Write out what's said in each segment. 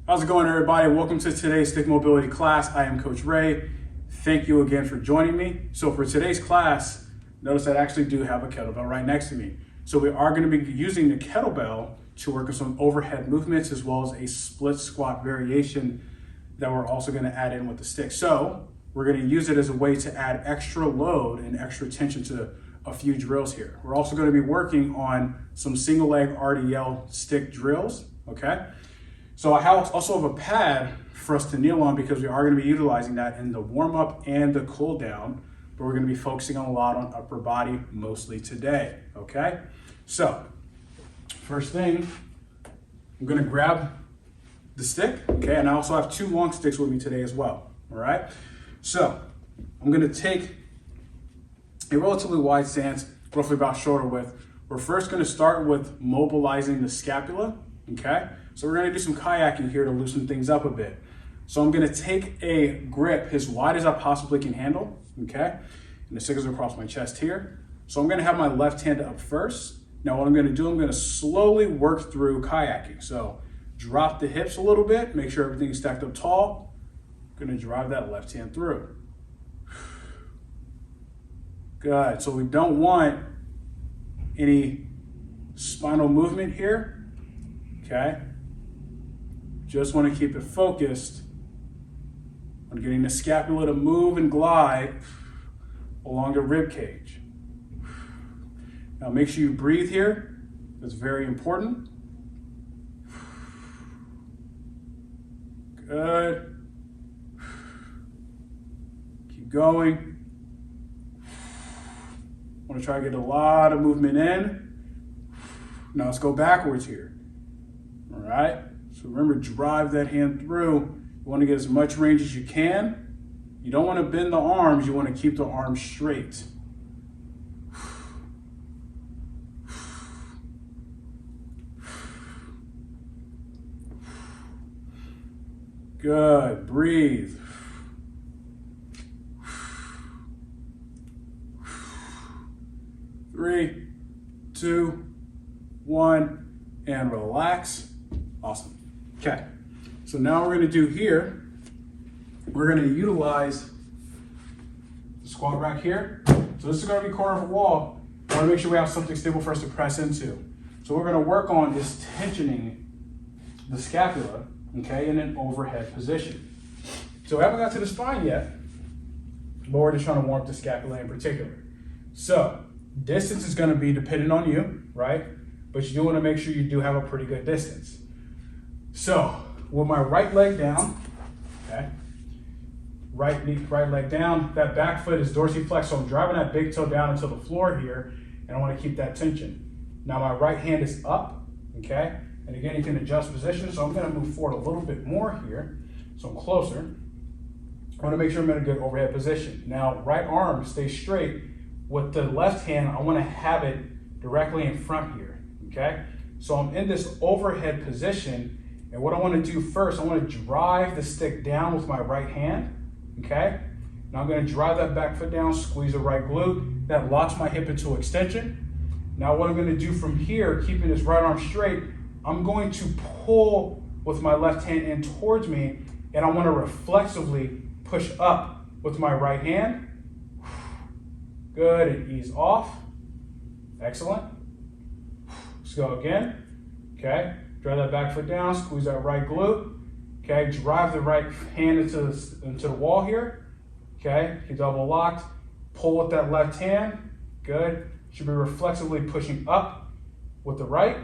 How's it going, everybody? Welcome to today's stick mobility class. I am Coach Ray. Thank you again for joining me. So for today's class, notice I actually do have a kettlebell right next to me. So we are going to be using the kettlebell to work on some overhead movements as well as a split squat variation that we're also going to add in with the stick. So we're going to use it as a way to add extra load and extra tension to a few drills here. We're also going to be working on some single leg RDL stick drills, okay? So I also have a pad for us to kneel on because we are going to be utilizing that in the warm up and the cool down, but we're going to be focusing a lot on upper body mostly today, okay? So first thing, I'm going to grab the stick, okay? And I also have two long sticks with me today as well, all right? So I'm going to take a relatively wide stance, roughly about shoulder width. We're first going to start with mobilizing the scapula, okay? So we're going to do some kayaking here to loosen things up a bit. So I'm going to take a grip as wide as I possibly can handle, okay? And the stick is across my chest here. So I'm going to have my left hand up first. Now what I'm going to do, I'm going to slowly work through kayaking. So drop the hips a little bit, make sure everything's stacked up tall. I'm going to drive that left hand through. Good. So we don't want any spinal movement here, okay? Just want to keep it focused on getting the scapula to move and glide along the rib cage. Now make sure you breathe here. That's very important. Good. Keep going. Want to try to get a lot of movement in. Now let's go backwards here. All right. So remember, drive that hand through. You want to get as much range as you can. You don't want to bend the arms. You want to keep the arms straight. Good. Breathe. Three, two, one, and relax. Awesome. Okay, so now we're going to do here, we're going to utilize the squat rack here. So this is going to be corner of a wall. I want to make sure we have something stable for us to press into. So what we're going to work on is tensioning the scapula, okay, in an overhead position. So we haven't got to the spine yet, but we're just trying to warm up the scapula in particular. So distance is going to be dependent on you, right? But you do want to make sure you do have a pretty good distance. So with my right leg down, okay, right leg down, that back foot is dorsiflexed, so I'm driving that big toe down into the floor here, and I want to keep that tension. Now my right hand is up, okay, and again you can adjust position, so I'm going to move forward a little bit more here, so I'm closer. I want to make sure I'm in a good overhead position. Now right arm stays straight. With the left hand, I want to have it directly in front here, okay? So I'm in this overhead position, and what I want to do first, I want to drive the stick down with my right hand, okay? Now I'm going to drive that back foot down, squeeze the right glute. That locks my hip into extension. Now what I'm going to do from here, keeping this right arm straight, I'm going to pull with my left hand in towards me, and I want to reflexively push up with my right hand. Good, and ease off. Excellent. Let's go again. Okay, drive that back foot down, squeeze that right glute. Okay, drive the right hand into the wall here. Okay, keep double locked. Pull with that left hand. Good. Should be reflexively pushing up with the right.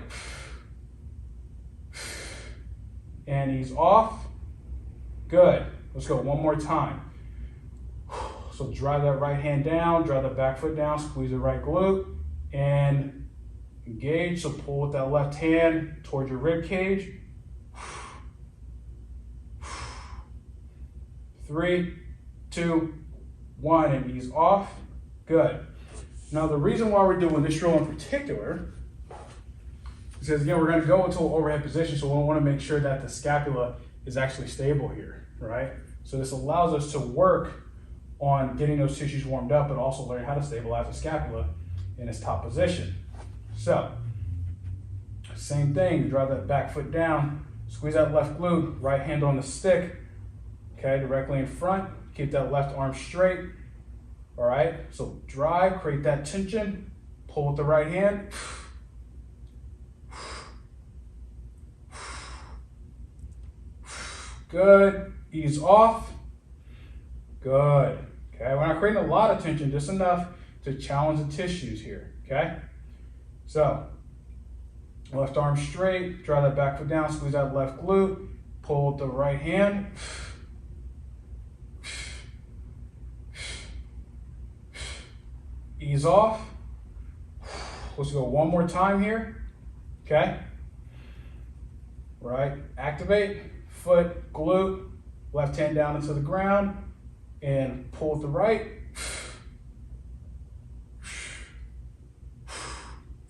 And ease off. Good. Let's go one more time. So drive that right hand down, drive the back foot down, squeeze the right glute, and engage. So pull with that left hand towards your rib cage. 3, 2, 1, and ease off. Good. Now the reason why we're doing this drill in particular is because, again, we're going to go into an overhead position, so we want to make sure that the scapula is actually stable here, right? So this allows us to work on getting those tissues warmed up, but also learn how to stabilize the scapula in its top position. So, same thing, drive that back foot down, Squeeze that left glute, right hand on the stick, okay, directly in front. Keep that left arm straight, all right? So drive, create that tension, pull with the right hand. Good, ease off. Good, okay? We're not creating a lot of tension, just enough to challenge the tissues here, okay? So, left arm straight, draw that back foot down, squeeze that left glute, pull with the right hand. Ease off. Let's go one more time here, okay? Right, activate, foot, glute, left hand down into the ground, and pull with the right.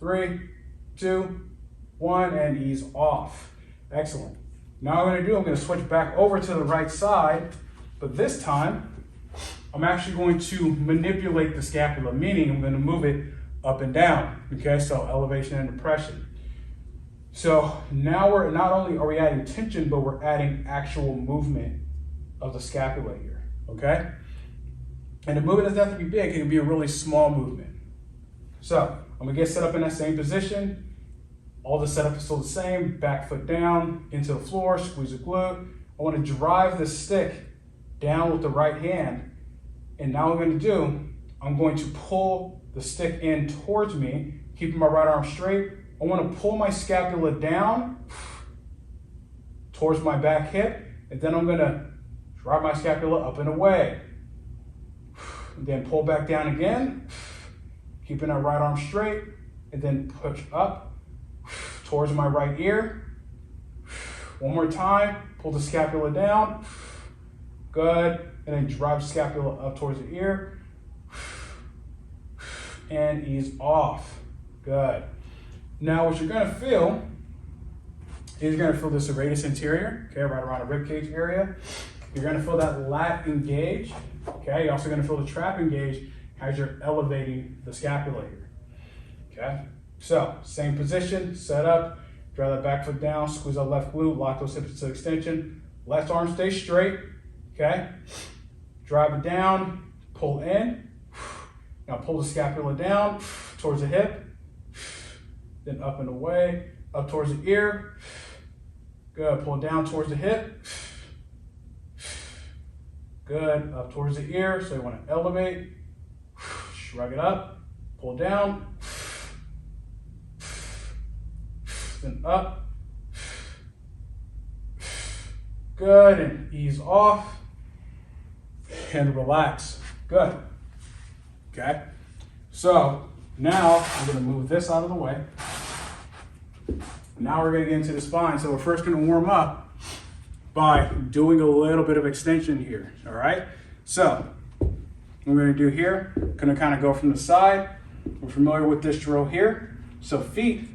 3, 2, 1, and ease off. Excellent. Now what I'm going to switch back over to the right side, but this time I'm actually going to manipulate the scapula, meaning I'm going to move it up and down. Okay, so elevation and depression. So now we're not only are we adding tension, but we're adding actual movement of the scapula here. Okay, and the movement doesn't have to be big; it can be a really small movement. So I'm gonna get set up in that same position. All the setup is still the same. Back foot down into the floor, squeeze the glute. I want to drive the stick down with the right hand. And now what I'm going to pull the stick in towards me, keeping my right arm straight. I want to pull my scapula down towards my back hip, and then I'm going to drive my scapula up and away. And then pull back down again, keeping that right arm straight, and then push up towards my right ear. One more time, pull the scapula down. Good. And then drive the scapula up towards the ear. And ease off. Good. Now what you're going to feel is you're going to feel the serratus anterior, okay, right around the rib cage area. You're going to feel that lat engage, okay. You're also going to feel the trap engage as you're elevating the scapula here, okay. So same position, set up, draw that back foot down, squeeze that left glute, lock those hips to extension. Left arm stays straight, okay. Drive it down, pull in. Now pull the scapula down towards the hip, then up and away, up towards the ear. Good, pull down towards the hip. Good, up towards the ear. So you want to elevate, shrug it up, pull down, then up. Good, and ease off. And relax. Good. Okay. So now I'm going to move this out of the way. Now we're going to get into the spine. So we're first going to warm up by doing a little bit of extension here. All right. So what we're going to do here, going to kind of go from the side. We're familiar with this drill here. So feet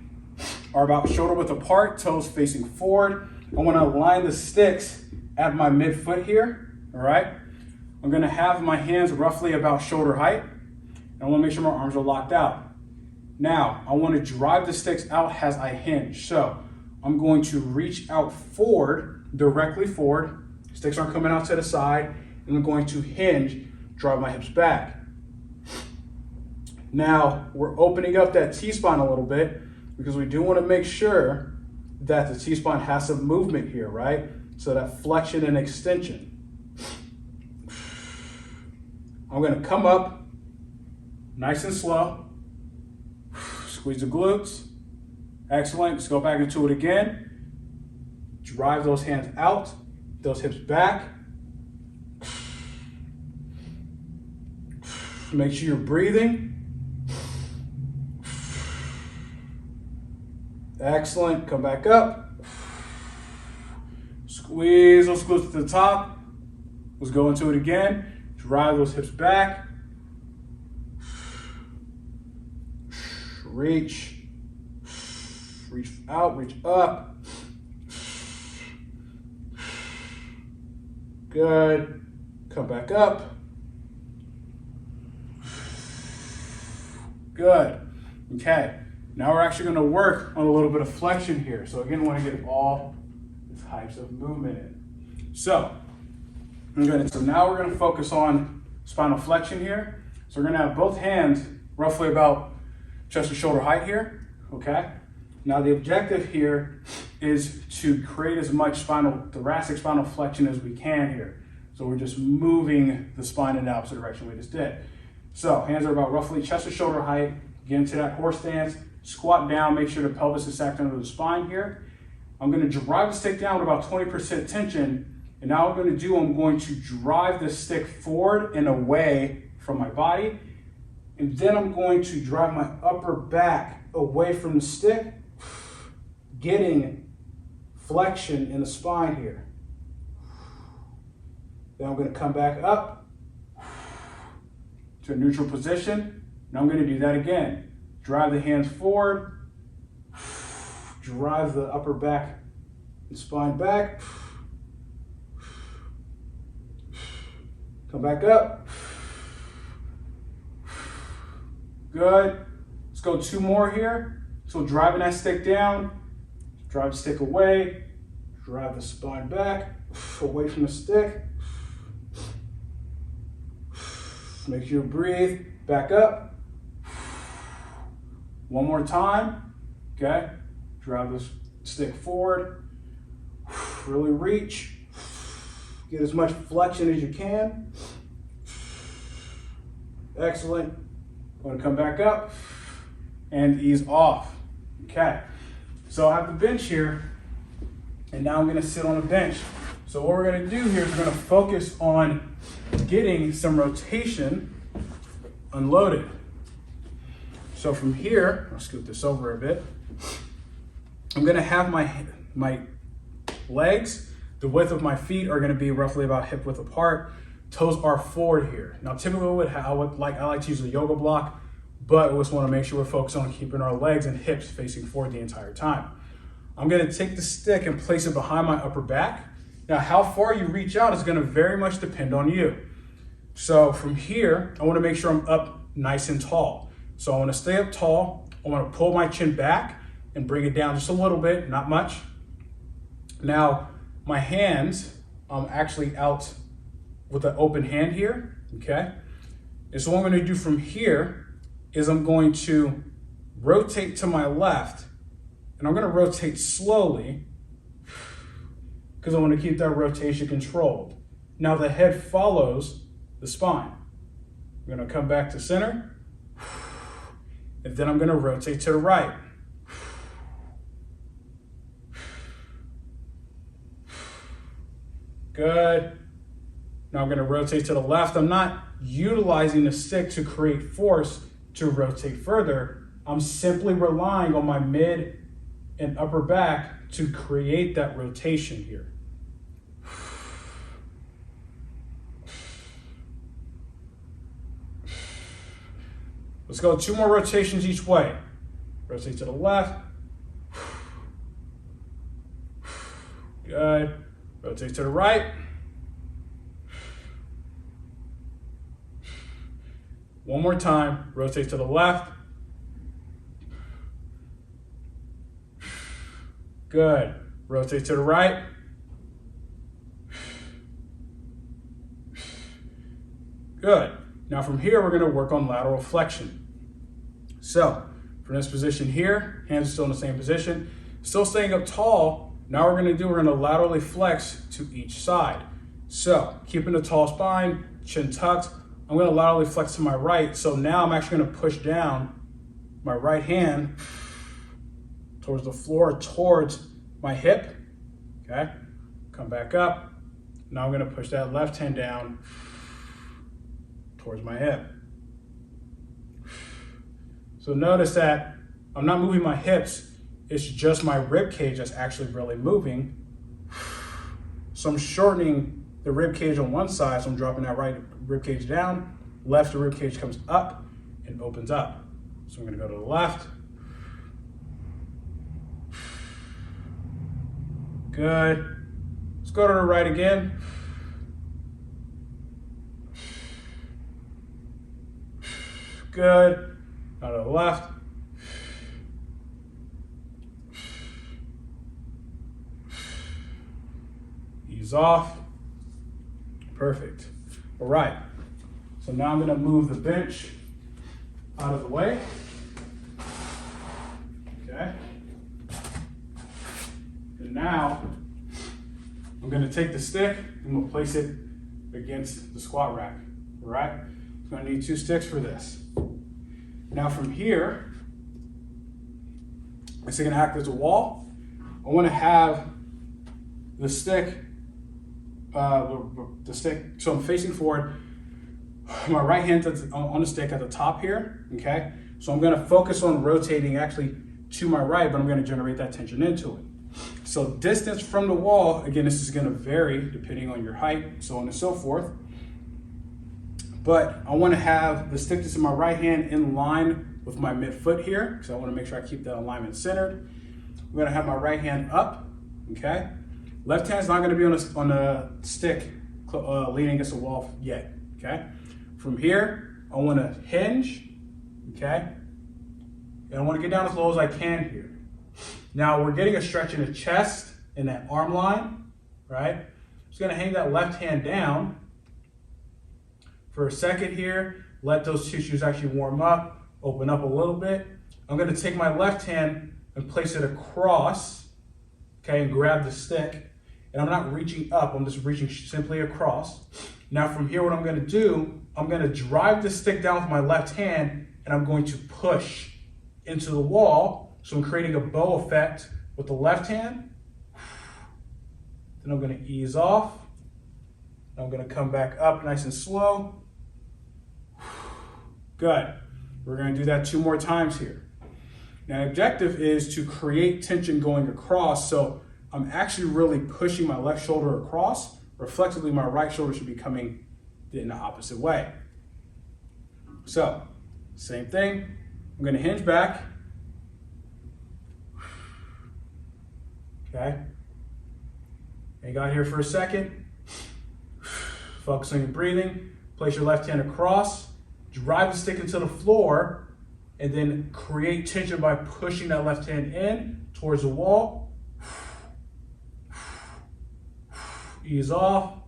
are about shoulder width apart, toes facing forward. I want to align the sticks at my midfoot here. All right. I'm going to have my hands roughly about shoulder height. And I want to make sure my arms are locked out. Now, I want to drive the sticks out as I hinge. So I'm going to reach out forward, directly forward. Sticks aren't coming out to the side. And I'm going to hinge, drive my hips back. Now, we're opening up that T-spine a little bit because we do want to make sure that the T-spine has some movement here, right? So that flexion and extension. I'm going to come up nice and slow. Squeeze the glutes. Excellent. Let's go back into it again. Drive those hands out, those hips back. Make sure you're breathing. Excellent. Come back up. Squeeze those glutes to the top. Let's go into it again. Drive those hips back. Reach out, reach up. Good. Come back up. Good. Okay. Now we're actually going to work on a little bit of flexion here. So again, I want to get all types of movement in. So now we're gonna focus on spinal flexion here. So we're gonna have both hands roughly about chest to shoulder height here, okay? Now the objective here is to create as much thoracic spinal flexion as we can here. So we're just moving the spine in the opposite direction we just did. So hands are about roughly chest to shoulder height. Get into that horse stance, squat down, make sure the pelvis is stacked under the spine here. I'm gonna drive the stick down with about 20% tension. And now what I'm going to drive the stick forward and away from my body. And then I'm going to drive my upper back away from the stick, getting flexion in the spine here. Then I'm going to come back up to a neutral position. Now I'm going to do that again. Drive the hands forward, drive the upper back and spine back. Come back up. Good. Let's go 2 more here. So driving that stick down, drive the stick away, drive the spine back, away from the stick. Make sure you breathe. Back up. One more time. Okay. Drive the stick forward. Really reach. Get as much flexion as you can. Excellent. I'm going to come back up and ease off. Okay. So I have the bench here, and now I'm going to sit on a bench. So what we're going to do here is we're going to focus on getting some rotation unloaded. So from here, I'll scoot this over a bit. I'm going to have my legs. The width of my feet are going to be roughly about hip width apart. Toes are forward here. Now, typically I like to use a yoga block, but we just want to make sure we're focused on keeping our legs and hips facing forward the entire time. I'm going to take the stick and place it behind my upper back. Now, how far you reach out is going to very much depend on you. So from here, I want to make sure I'm up nice and tall. So I want to stay up tall. I want to pull my chin back and bring it down just a little bit, not much. Now, my hands, I'm actually out with an open hand here, okay? And so what I'm going to do from here is I'm going to rotate to my left, and I'm going to rotate slowly because I want to keep that rotation controlled. Now the head follows the spine. I'm going to come back to center, and then I'm going to rotate to the right. Good. Now I'm going to rotate to the left. I'm not utilizing the stick to create force to rotate further. I'm simply relying on my mid and upper back to create that rotation here. Let's go 2 more rotations each way. Rotate to the left. Good. Rotate to the right. One more time, rotate to the left. Good. Rotate to the right. Good. Now from here, we're going to work on lateral flexion. So from this position here, hands are still in the same position, still staying up tall. Now we're going to laterally flex to each side. So keeping a tall spine, chin tucked, I'm going to laterally flex to my right. So now I'm actually going to push down my right hand towards the floor, towards my hip. Okay, come back up. Now I'm going to push that left hand down towards my hip. So notice that I'm not moving my hips. It's just my rib cage that's actually really moving. So I'm shortening the rib cage on one side, so I'm dropping that right rib cage down. Left rib cage comes up and opens up. So I'm going to go to the left. Good. Let's go to the right again. Good. Now to the left. ease off. Perfect. All right. So now I'm gonna move the bench out of the way. Okay. And now I'm gonna take the stick and we'll place it against the squat rack. All right. I'm gonna need 2 sticks for this. Now from here, it's gonna act as a wall. I wanna have the stick, so I'm facing forward. My right hand's on the stick at the top here, okay? So I'm gonna focus on rotating actually to my right, but I'm gonna generate that tension into it. So distance from the wall, again, this is gonna vary depending on your height, so on and so forth. But I wanna have the stick that's in my right hand in line with my midfoot here, because I wanna make sure I keep that alignment centered. I'm gonna have my right hand up, okay? Left hand's not gonna be on the stick leaning against the wall yet, okay? From here, I wanna hinge, okay? And I wanna get down as low as I can here. Now we're getting a stretch in the chest in that arm line, right? Just gonna hang that left hand down for a second here, let those tissues actually warm up, open up a little bit. I'm gonna take my left hand and place it across, okay, and grab the stick. And I'm not reaching up, I'm just reaching simply across. Now from here, what I'm gonna do, I'm gonna drive the stick down with my left hand and I'm going to push into the wall. So I'm creating a bow effect with the left hand. Then I'm gonna ease off. I'm gonna come back up nice and slow. Good. We're gonna do that 2 more times here. Now the objective is to create tension going across, so I'm actually really pushing my left shoulder across. Reflexively, my right shoulder should be coming in the opposite way. So, same thing. I'm gonna hinge back. Okay. Hang out here for a second. Focus on your breathing. Place your left hand across. Drive the stick into the floor. And then create tension by pushing that left hand in towards the wall. Ease off,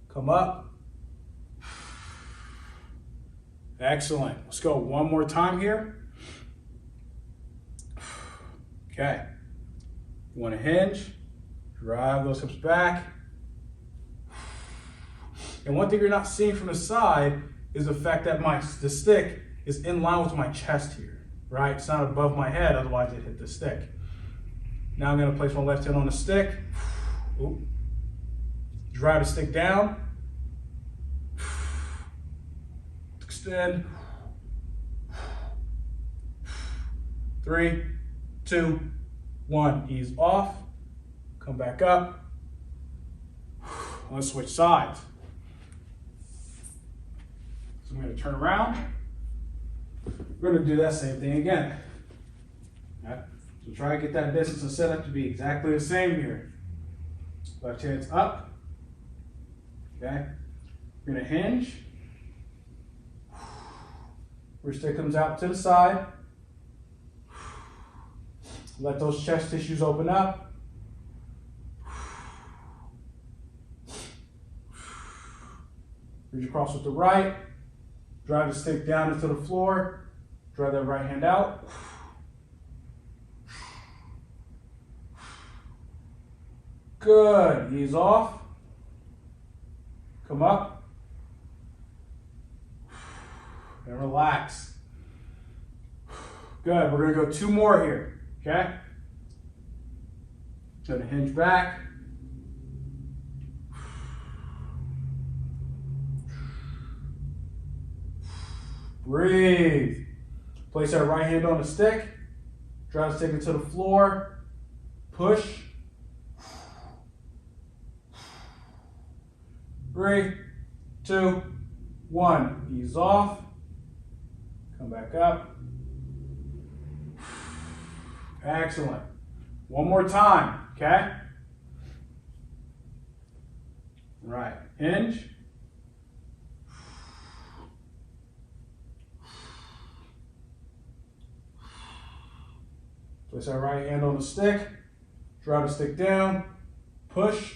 come up. Excellent. Let's go 1 more time here. Okay. You want to hinge, drive those hips back. And one thing you're not seeing from the side is the fact that the stick is in line with my chest here, right? It's not above my head, otherwise it hit the stick. Now I'm going to place my left hand on the stick. Ooh. Drive the stick down. Extend. 3, 2, 1. Ease off. Come back up. Let's switch sides. So I'm going to turn around. We're going to do that same thing again. Okay. So try to get that distance and setup to be exactly the same here. Left hand's up. Okay, you're gonna hinge. Your stick comes out to the side. Let those chest tissues open up. Reach across with the right. Drive the stick down into the floor. Drive that right hand out. Good, ease off. Come up and relax. Good, we're gonna go 2 more here, okay? Gonna hinge back. Breathe. Place our right hand on the stick. Drive the stick into the floor. Push. 3, 2, 1. Ease off. Come back up. Excellent. 1 more time, okay? Right. Hinge. Place our right hand on the stick. Drive the stick down. Push.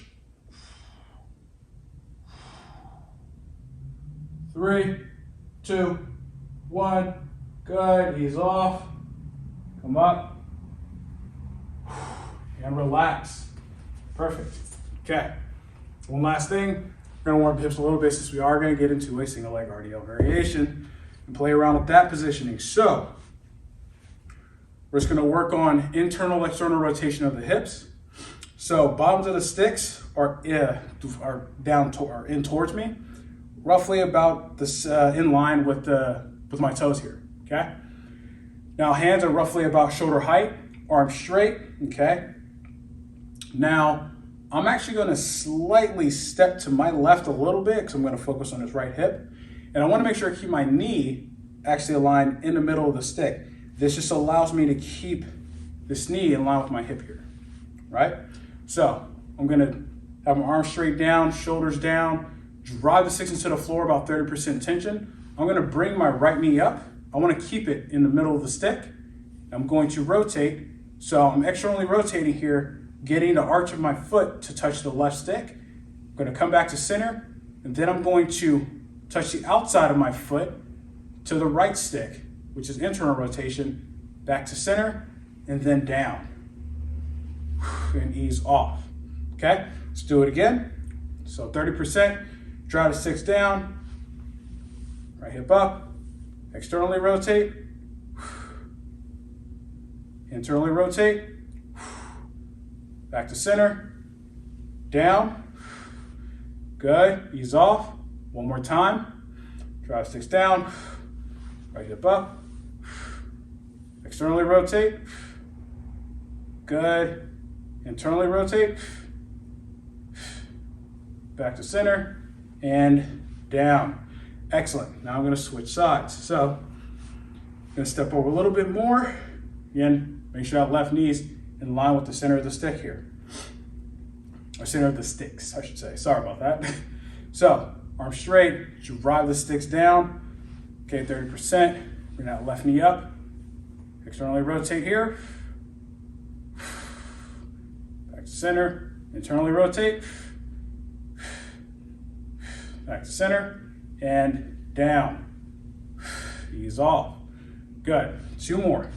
3, 2, 1. Good. Ease off. Come up. And relax. Perfect. Okay. One last thing. We're going to warm up hips a little bit since we are going to get into a single leg RDL variation and play around with that positioning. So we're just going to work on internal, external rotation of the hips. So bottoms of the sticks are in towards me, roughly about this in line with my toes here. Okay. Now hands are roughly about shoulder height, arms straight. Okay. Now I'm actually going to slightly step to my left a little bit because I'm going to focus on this right hip, and I want to make sure I keep my knee actually aligned in the middle of the stick. This just allows me to keep this knee in line with my hip here, right? So I'm gonna have my arms straight down, shoulders down, drive the sticks into the floor about 30% tension. I'm gonna bring my right knee up. I wanna keep it in the middle of the stick. I'm going to rotate. So I'm externally rotating here, getting the arch of my foot to touch the left stick. I'm gonna come back to center, and then I'm going to touch the outside of my foot to the right stick, which is internal rotation, back to center, and then down. And ease off. Okay, let's do it again. So 30%, drive the sticks down, right hip up, externally rotate, internally rotate, back to center, down, good, ease off. One more time, drive sticks down, right hip up, externally rotate, good, internally rotate, back to center, and down. Excellent. Now I'm going to switch sides. So I'm going to step over a little bit more. Again, make sure that left knee is in line with the center of the stick here. Or center of the sticks, I should say. Sorry about that. So arms straight, drive the sticks down. Okay, 30%. Bring that left knee up. Externally rotate here. Back to center. Internally rotate. Back to center. And down. Ease off. Good. 2 more.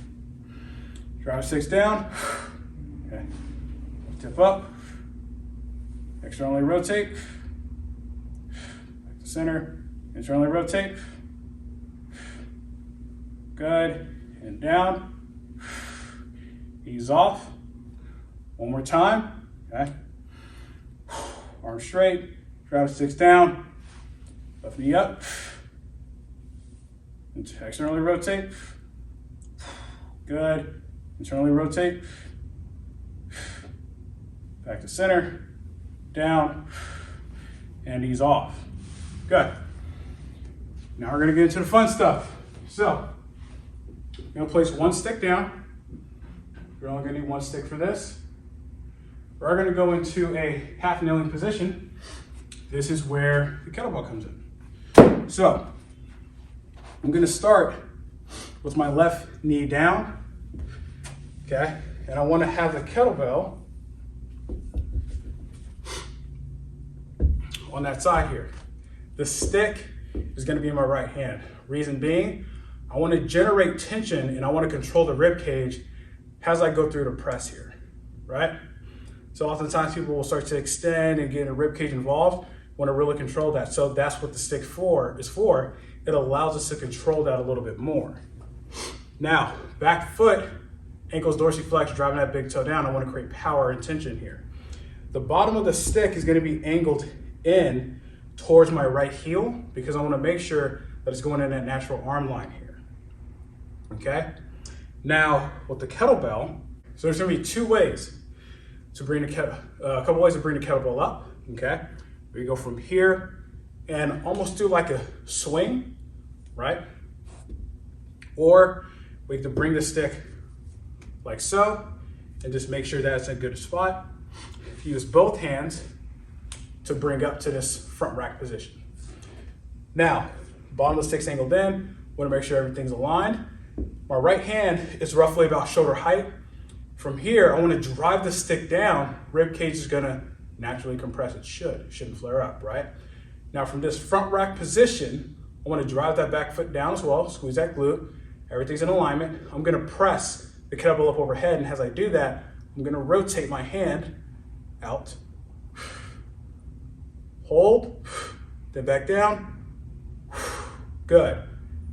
Drive sticks down. Okay. Tip up. Externally rotate. Back to center. Internally rotate. Good. And down. Ease off. One more time. Okay. Arms straight. Drive sticks down. Left knee up. Externally rotate. Good. Internally rotate. Back to center. Down. And ease off. Good. Now we're going to get into the fun stuff. So, I'm going to place one stick down. You're only going to need one stick for this. We're going to go into a half kneeling position. This is where the kettlebell comes in. So, I'm going to start with my left knee down. Okay, and I want to have the kettlebell on that side here. The stick is going to be in my right hand. Reason being, I want to generate tension and I want to control the rib cage as I go through the press here, right? So oftentimes people will start to extend and get a rib cage involved, want to really control that. So that's what the stick is for. It allows us to control that a little bit more. Now, back foot, ankles dorsiflex, driving that big toe down. I want to create power and tension here. The bottom of the stick is going to be angled in towards my right heel because I want to make sure that it's going in that natural arm line here. Okay? Now, with the kettlebell, so there's going to be 2 ways to bring a couple ways to bring the kettlebell up. Okay? We go from here and almost do like a swing, right? Or we can bring the stick like so and just make sure that's in a good spot. Use both hands to bring up to this front rack position. Now, bottom of the stick's angled in. Want to make sure everything's aligned. My right hand is roughly about shoulder height. From here, I want to drive the stick down. Rib cage is going to naturally compress. It shouldn't flare up, right? Now from this front rack position, I want to drive that back foot down as well, squeeze that glute. Everything's in alignment. I'm going to press the kettlebell up overhead, and as I do that, I'm going to rotate my hand out. Hold, then back down. Good.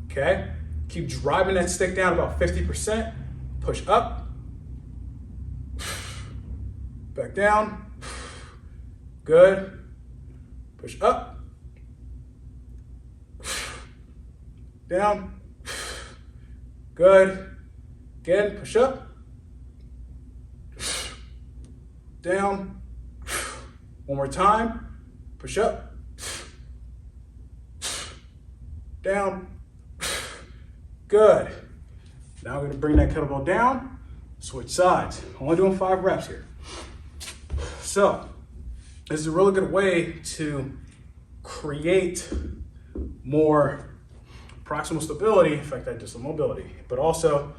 Okay. Keep driving that stick down about 50%. Push up. Back down. Good. Push up. Down. Good. Again, push up. Down. One more time. Push up. Down. Good. Now I'm going to bring that kettlebell down, switch sides. I'm only doing 5 reps here. So, this is a really good way to create more proximal stability, in fact, that just mobility, but also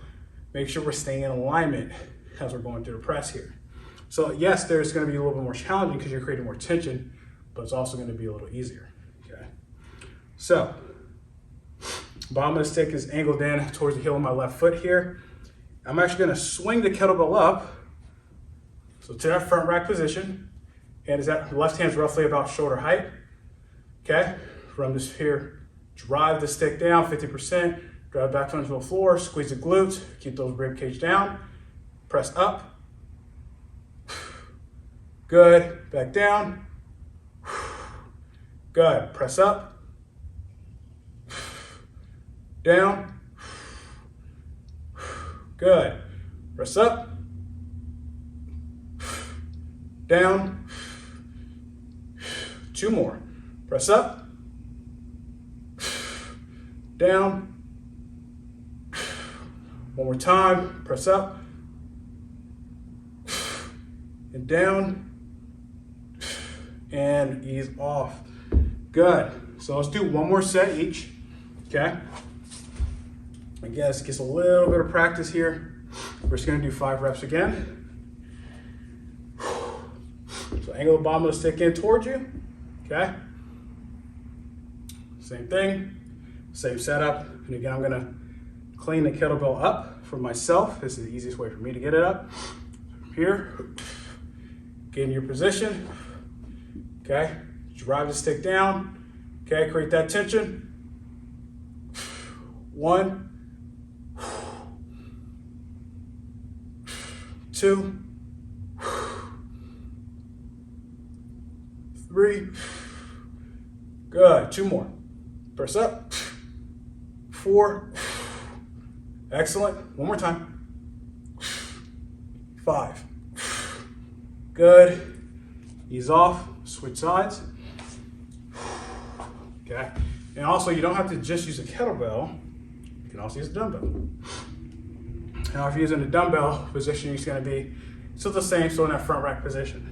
make sure we're staying in alignment as we're going through the press here. So yes, there's going to be a little bit more challenging because you're creating more tension, but it's also going to be a little easier. Okay. So, bottom of the stick is angled in towards the heel of my left foot here. I'm actually going to swing the kettlebell up, so to that front rack position, and is that left hand's roughly about shoulder height. Okay, from this here, drive the stick down 50%, drive back onto the floor, squeeze the glutes, keep those rib cage down, press up. Good, back down. Good, press up. Down. Good, press up. Down. 2 more. Press up. Down. 1 more time. Press up. And down. And ease off. Good. So let's do 1 more set each. Okay. I guess it gets a little bit of practice here. We're just going to do 5 reps again. So angle the bottom of the stick in towards you. Okay. Same thing. Same setup. And again, I'm going to clean the kettlebell up for myself. This is the easiest way for me to get it up. Here. Get in your position. Okay. Drive the stick down. Okay. Create that tension. 1. 2. 3. Good. 2 more. Press up. 4. Excellent. 1 more time. 5. Good. Ease off. Switch sides. Okay. And also, you don't have to just use a kettlebell. You can also use a dumbbell. Now, if you're using a dumbbell, position is going to be still the same, so in that front rack position.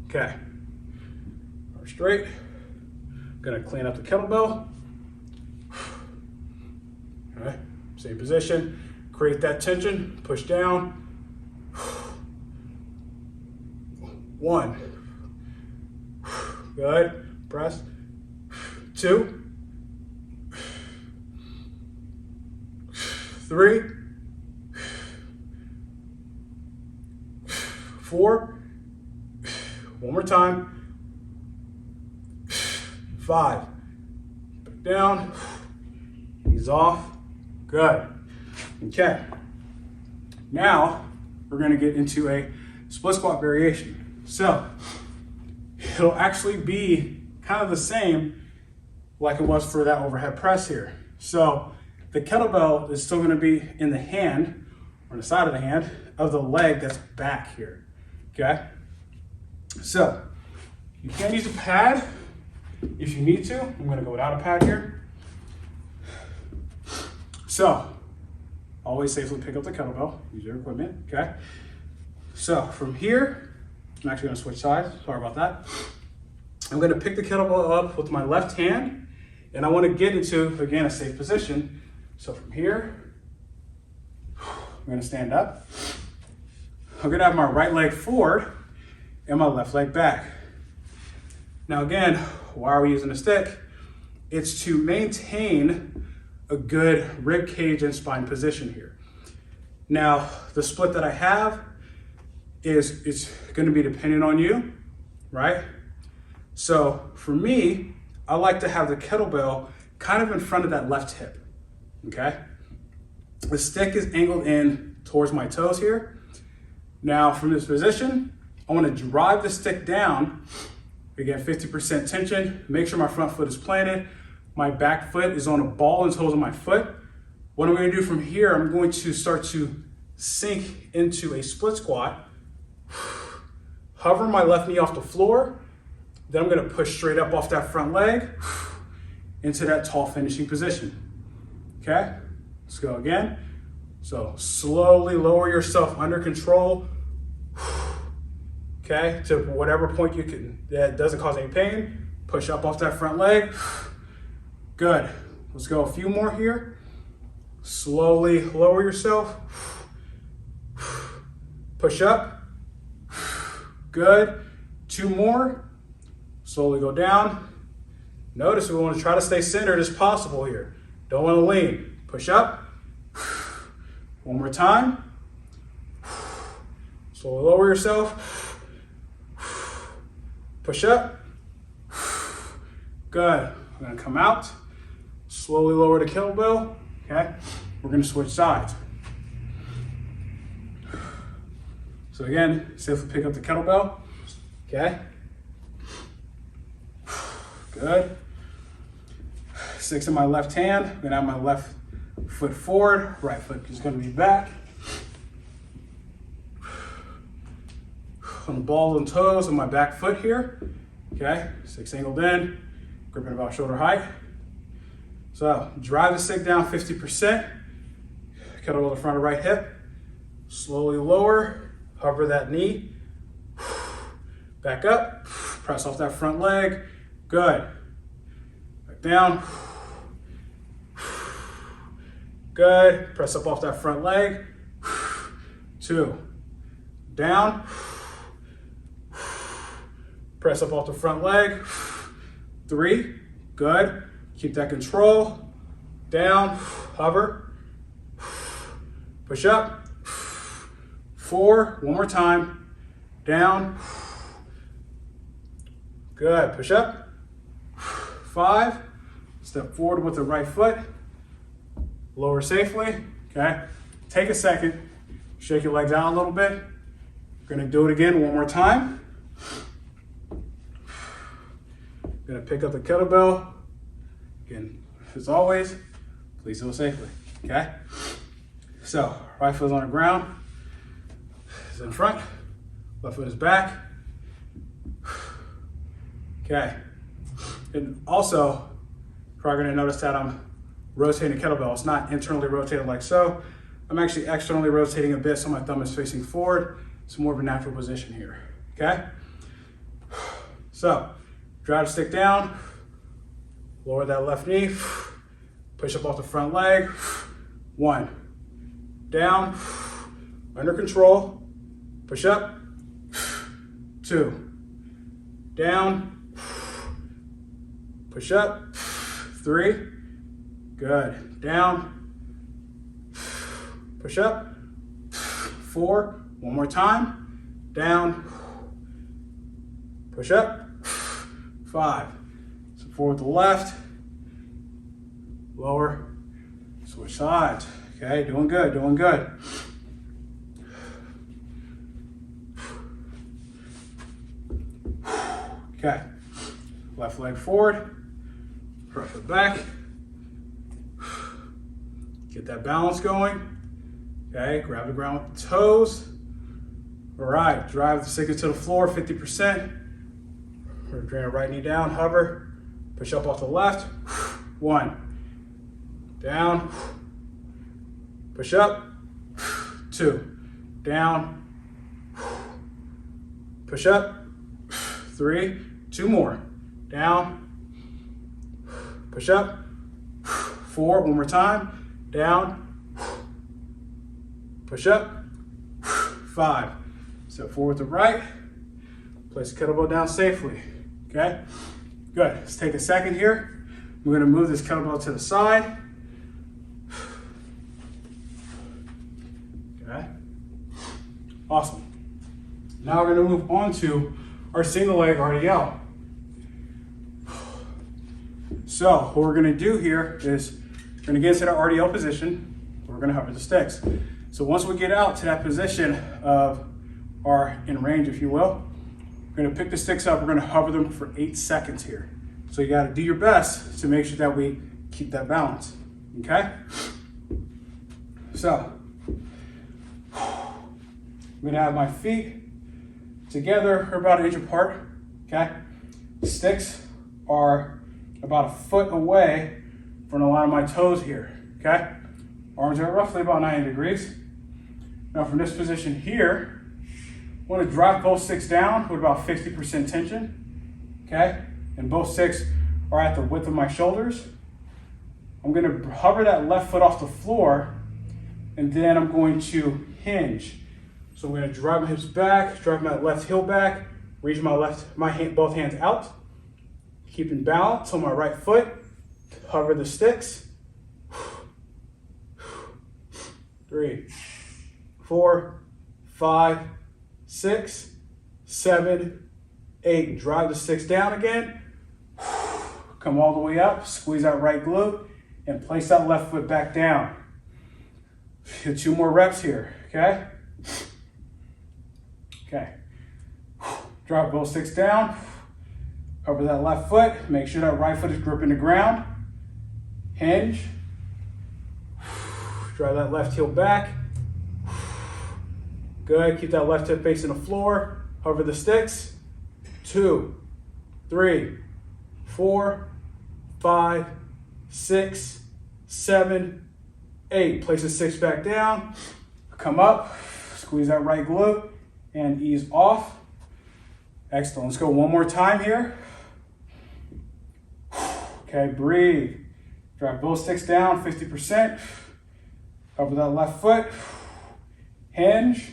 Okay. Arm straight. Gonna clean up the kettlebell. All right. Same position. Create that tension. Push down. 1. Good. Press. 2. 3. 4. 1 more time. 5. Back down. Ease off. Good. Okay. Now we're going to get into a split squat variation. So it'll actually be kind of the same like it was for that overhead press here. So the kettlebell is still going to be in the hand, or the side of the hand, of the leg that's back here. Okay? So you can use a pad if you need to. I'm going to go without a pad here. So always safely pick up the kettlebell, use your equipment. Okay? So from here, I'm actually going to switch sides. Sorry about that. I'm going to pick the kettlebell up with my left hand, and I want to get into, again, a safe position. So from here, I'm going to stand up. I'm going to have my right leg forward and my left leg back. Now again, why are we using a stick? It's to maintain a good rib cage and spine position here. Now, the split that I have it's gonna be dependent on you, right? So for me, I like to have the kettlebell kind of in front of that left hip, okay? The stick is angled in towards my toes here. Now from this position, I wanna drive the stick down. Again, 50% tension, make sure my front foot is planted. My back foot is on a ball and toes of my foot. What I'm gonna do from here, I'm going to start to sink into a split squat, hover my left knee off the floor, then I'm gonna push straight up off that front leg into that tall finishing position. Okay, let's go again. So slowly lower yourself under control, okay, to whatever point you can, that doesn't cause any pain. Push up off that front leg. Good, let's go a few more here. Slowly lower yourself. Push up. Good, 2 more. Slowly go down. Notice we want to try to stay centered as possible here. Don't want to lean. Push up. 1 more time. Slowly lower yourself. Push up. Good. I'm going to come out. Slowly lower the kettlebell. Okay. We're going to switch sides. So again, safely pick up the kettlebell. Okay. Good. Sticks in my left hand. I'm gonna have my left foot forward. Right foot is gonna be back. On the balls and toes of my back foot here. Okay. Sticks angled in. Gripping about shoulder height. So drive the stick down 50%. Kettlebell to the front of right hip. Slowly lower. Hover that knee. Back up. Press off that front leg. Good. Back down. Good. Press up off that front leg. 2. Down. Press up off the front leg. 3. Good. Keep that control. Down. Hover. Push up. 4. 1 more time. Down. Good. Push up. 5. Step forward with the right foot. Lower safely. Okay. Take a second. Shake your legs out a little bit. We're going to do it again 1 more time. Going to pick up the kettlebell. Again, as always, please do it safely. Okay. So, right foot is on the ground. Is in front. Left foot is back. Okay. And also, you're probably going to notice that I'm rotating the kettlebell. It's not internally rotated like so. I'm actually externally rotating a bit so my thumb is facing forward. It's more of a natural position here. Okay? So, drive the stick down. Lower that left knee. Push up off the front leg. 1. Down. Under control. Push up. 2. Down. Push up. 3. Good. Down. Push up. 4. 1 more time. Down. Push up. 5. So forward to the left. Lower. Switch sides. Okay, doing good, doing good. Okay. Left leg forward. Right foot back. Get that balance going. Okay, grab the ground with the toes. All right, drive the stick into the floor, 50%. We're gonna drain our right knee down, hover. Push up off the left. 1. Down. Push up. 2. Down. Push up. 3. 2 more. Down. Push up. 4. 1 more time. Down. Push up. 5. Step forward to right. Place the kettlebell down safely. Okay, good. Let's take a second here. We're gonna move this kettlebell to the side. Okay, awesome. Now we're gonna move on to our single leg RDL. So what we're gonna do here is we're gonna get into the RDL position. We're gonna hover the sticks. So once we get out to that position of our in range, if you will, we're gonna pick the sticks up. We're gonna hover them for 8 seconds here. So you gotta do your best to make sure that we keep that balance, okay? So I'm gonna have my feet together, or about 1 inch apart, okay? Sticks are about 1 foot away from the line of my toes here, okay? Arms are roughly about 90 degrees. Now from this position here, I want to drop both sticks down with about 50% tension, okay? And both sticks are at the width of my shoulders. I'm going to hover that left foot off the floor, and then I'm going to hinge. So I'm going to drive my hips back, drive my left heel back, reach both hands out, keeping balance on my right foot, hover the sticks. 3, 4, 5, 6, 7, 8. Drive the sticks down again. Come all the way up, squeeze that right glute, and place that left foot back down. 2 more reps here, okay? Okay. Drop both sticks down, cover that left foot, make sure that right foot is gripping the ground. Hinge. Drive that left heel back. Good, keep that left hip facing the floor. Hover the sticks. 2, 3, 4, 5, 6, 7, 8. Place the sticks back down. Come up, squeeze that right glute, and ease off. Excellent, let's go one more time here. Okay, breathe. Drive both sticks down, 50%. Over that left foot, hinge.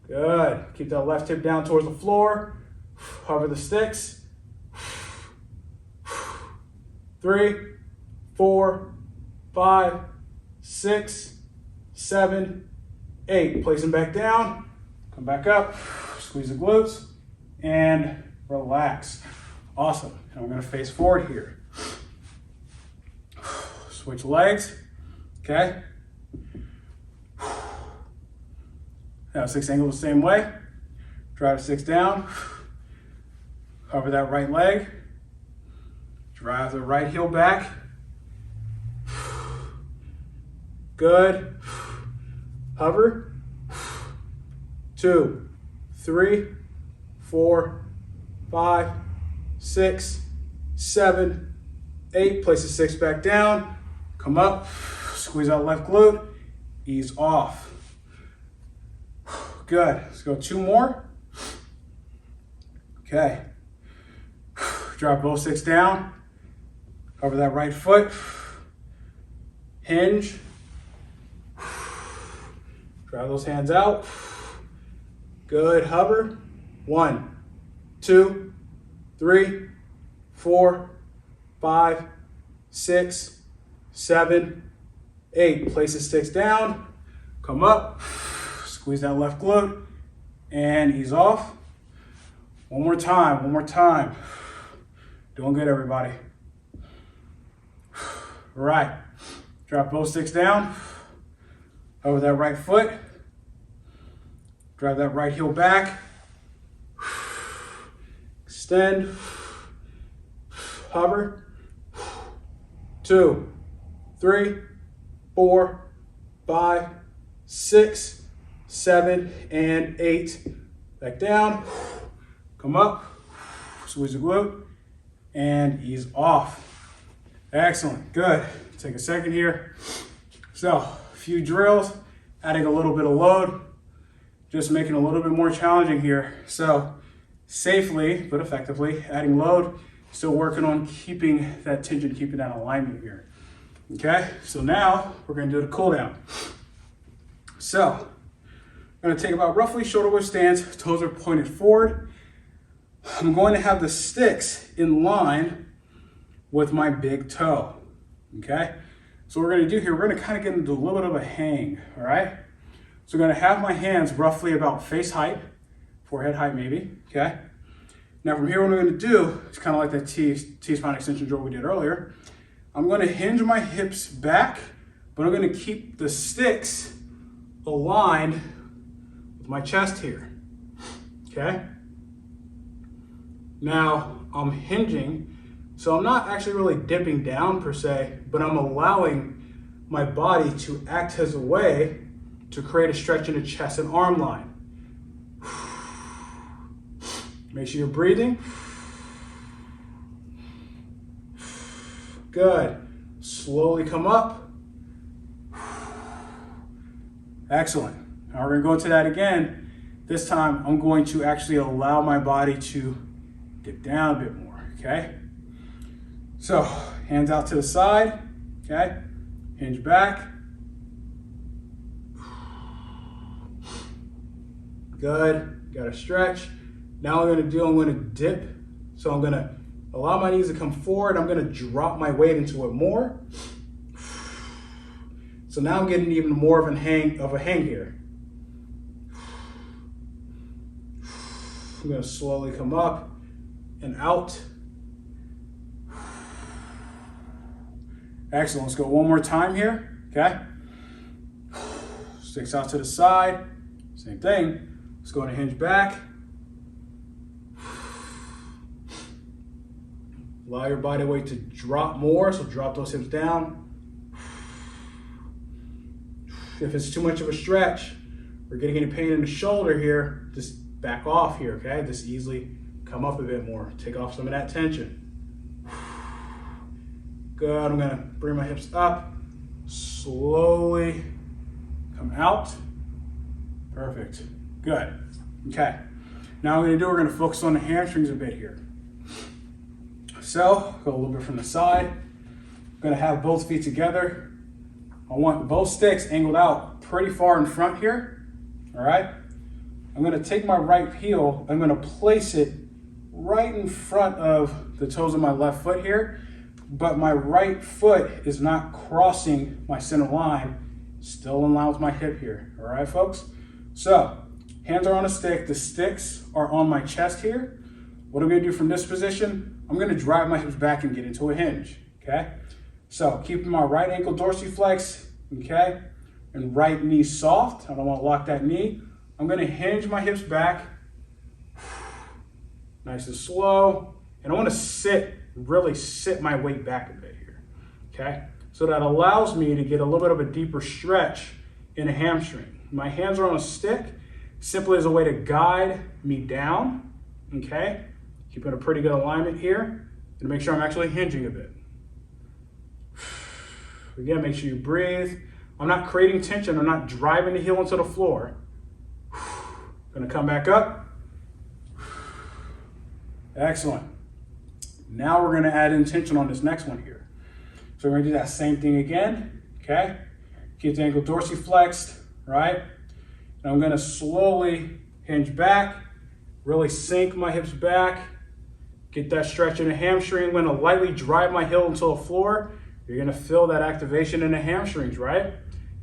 Good, keep that left hip down towards the floor. Hover the sticks. 3, 4, 5, 6, 7, 8. Place them back down, come back up, squeeze the glutes, and relax. Awesome, and I'm gonna face forward here. Switch legs, okay? Now six angle the same way. Drive six down, hover that right leg, drive the right heel back. Good, hover. 2, 3, 4, 5, 6, 7, 8. Place the six back down. Come up, squeeze out left glute, ease off. Good, let's go 2 more. Okay, drop both sticks down, cover that right foot, hinge, drive those hands out. Good, hover. 1, 2, 3, 4, 5, 6, 7, 8. Place the sticks down, come up, squeeze that left glute, and ease off. One more time. Doing good, everybody. All right, drop both sticks down, over that right foot, drive that right heel back, extend, hover. 2, 3, 4, 5, 6, 7, and 8. Back down, come up, squeeze the glute, and ease off. Excellent, good. Take a second here. So, a few drills, adding a little bit of load, just making it a little bit more challenging here. So, safely, but effectively, adding load, still working on keeping that tension, keeping that alignment here. Okay, so now we're gonna do the cool down. So, I'm gonna take about roughly shoulder width stance, toes are pointed forward. I'm going to have the sticks in line with my big toe, okay? So what we're gonna do here, we're gonna kind of get into a little bit of a hang, all right? So I'm gonna have my hands roughly about face height, forehead height maybe, okay? Now from here, what I'm gonna do, it's kind of like that T-spine extension drill we did earlier. I'm gonna hinge my hips back, but I'm gonna keep the sticks aligned with my chest here, okay? Now I'm hinging, so I'm not actually really dipping down per se, but I'm allowing my body to act as a way to create a stretch in the chest and arm line. Make sure you're breathing. Good. Slowly come up. Excellent. Now we're going to go into that again. This time I'm going to actually allow my body to dip down a bit more, okay? So, hands out to the side, okay? Hinge back. Good, got to stretch. Now what I'm going to dip. So I'm going to allow my knees to come forward. I'm going to drop my weight into it more. So now I'm getting even more of a hang here. I'm going to slowly come up and out. Excellent, let's go one more time here, okay? Sticks out to the side, same thing. Let's go and hinge back. Allow your body weight to drop more, so drop those hips down. If it's too much of a stretch, or getting any pain in the shoulder here, just back off here, okay? Just easily come up a bit more, take off some of that tension. Good, I'm gonna bring my hips up, slowly come out. Perfect, good. Okay, now what we're gonna focus on the hamstrings a bit here. So, go a little bit from the side. I'm gonna have both feet together. I want both sticks angled out pretty far in front here, all right? I'm gonna take my right heel, I'm gonna place it right in front of the toes of my left foot here, but my right foot is not crossing my center line, still in line with my hip here, all right, folks? So, hands are on a stick, the sticks are on my chest here. What I'm gonna do from this position, I'm gonna drive my hips back and get into a hinge, okay? So, keeping my right ankle dorsiflex, okay? And right knee soft, I don't wanna lock that knee. I'm gonna hinge my hips back, nice and slow, and I wanna really sit my weight back a bit here, okay? So that allows me to get a little bit of a deeper stretch in a hamstring. My hands are on a stick, simply as a way to guide me down, okay? Keeping a pretty good alignment here, and make sure I'm actually hinging a bit. Again, make sure you breathe. I'm not creating tension, I'm not driving the heel into the floor. Gonna come back up. Excellent. Now we're gonna add in tension on this next one here. So we're gonna do that same thing again, okay? Keep the ankle dorsiflexed, right? And I'm gonna slowly hinge back, really sink my hips back, get that stretch in the hamstring. I'm gonna lightly drive my heel into the floor. You're gonna feel that activation in the hamstrings, right?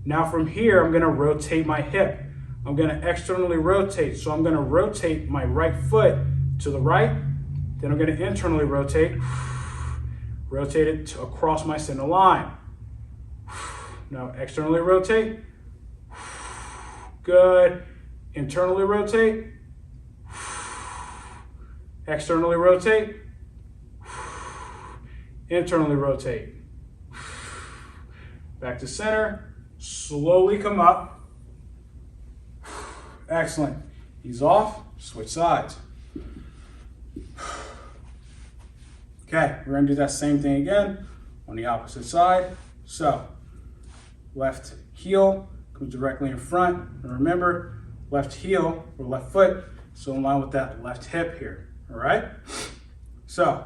Now from here, I'm gonna rotate my hip. I'm gonna externally rotate. So I'm gonna rotate my right foot to the right, then I'm gonna internally rotate it across my center line. Now externally rotate, good. Internally rotate, externally rotate, internally rotate. Back to center, slowly come up. Excellent. Ease off, switch sides. Okay, we're gonna do that same thing again on the opposite side. So, left heel comes directly in front. And remember, left heel or left foot, so in line with that left hip here, all right? So,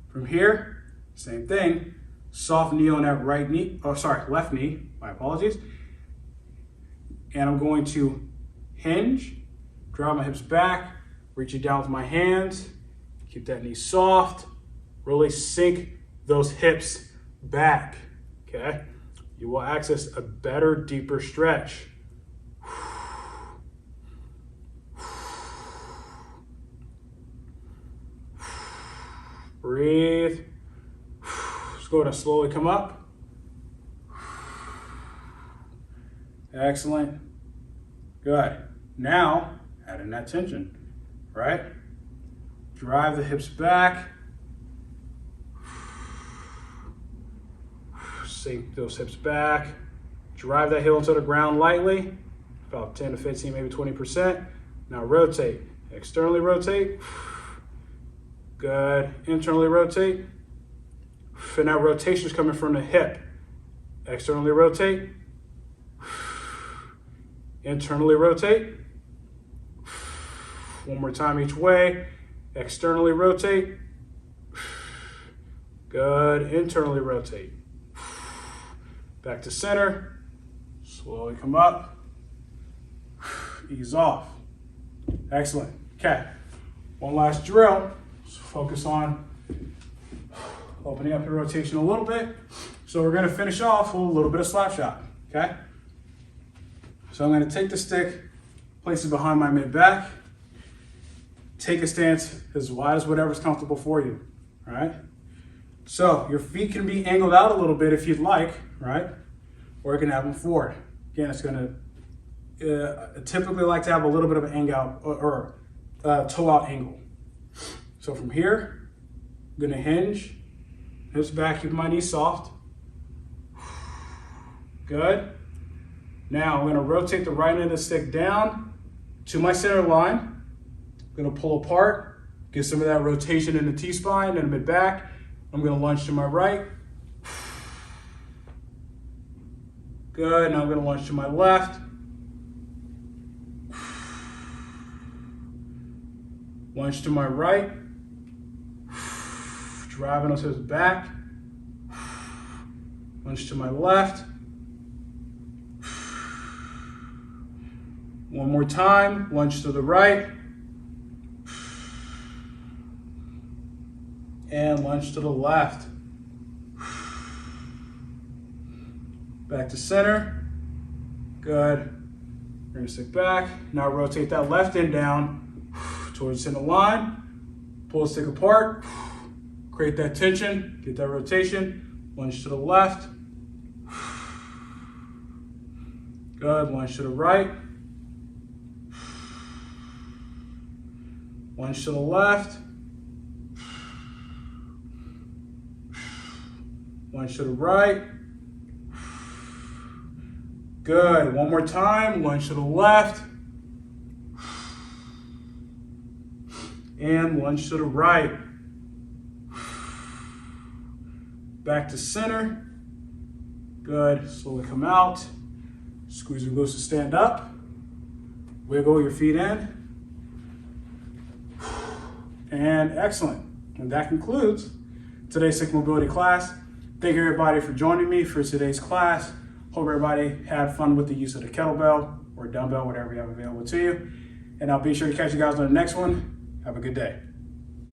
from here, same thing. Soft knee on that left knee, my apologies. And I'm going to hinge, draw my hips back, reach it down with my hands, Keep that knee soft. Really sink those hips back, okay? You will access a better, deeper stretch. Breathe. Just go to slowly come up. Excellent. Good. Now, add in that tension, right? Drive the hips back. Sink those hips back. Drive that heel into the ground lightly, about 10 to 15, maybe 20%. Now rotate. Externally rotate. Good. Internally rotate. And now rotation is coming from the hip. Externally rotate. Internally rotate. One more time each way. Externally rotate. Good. Internally rotate. Back to center. Slowly come up. Ease off. Excellent. Okay. One last drill. So focus on opening up your rotation a little bit. So we're going to finish off with a little bit of slap shot. Okay. So I'm going to take the stick, place it behind my mid back. Take a stance as wide as whatever's comfortable for you. All right. So your feet can be angled out a little bit if you'd like, right? Or you can have them forward. Again, it's going to typically like to have a little bit of an angle out or toe out angle. So from here, I'm going to hinge, hips back, keep my knees soft. Good. Now I'm going to rotate the right end of the stick down to my center line. I'm going to pull apart, get some of that rotation in the T-spine and mid back. I'm going to lunge to my right. Good. Now I'm going to lunge to my left. Lunge to my right. Driving those hips back. Lunge to my left. One more time. Lunge to the right. And lunge to the left. Back to center. Good. We're going to stick back. Now rotate that left end down towards the center line. Pull the stick apart. Create that tension. Get that rotation. Lunge to the left. Good. Lunge to the right. Lunge to the left. Lunge to the right. Good. One more time. Lunge to the left. And lunge to the right. Back to center. Good. Slowly come out. Squeeze your glutes to stand up. Wiggle your feet in. And excellent. And that concludes today's Sick Mobility class. Thank you everybody for joining me for today's class. Hope everybody had fun with the use of the kettlebell or dumbbell, whatever you have available to you. And I'll be sure to catch you guys on the next one. Have a good day.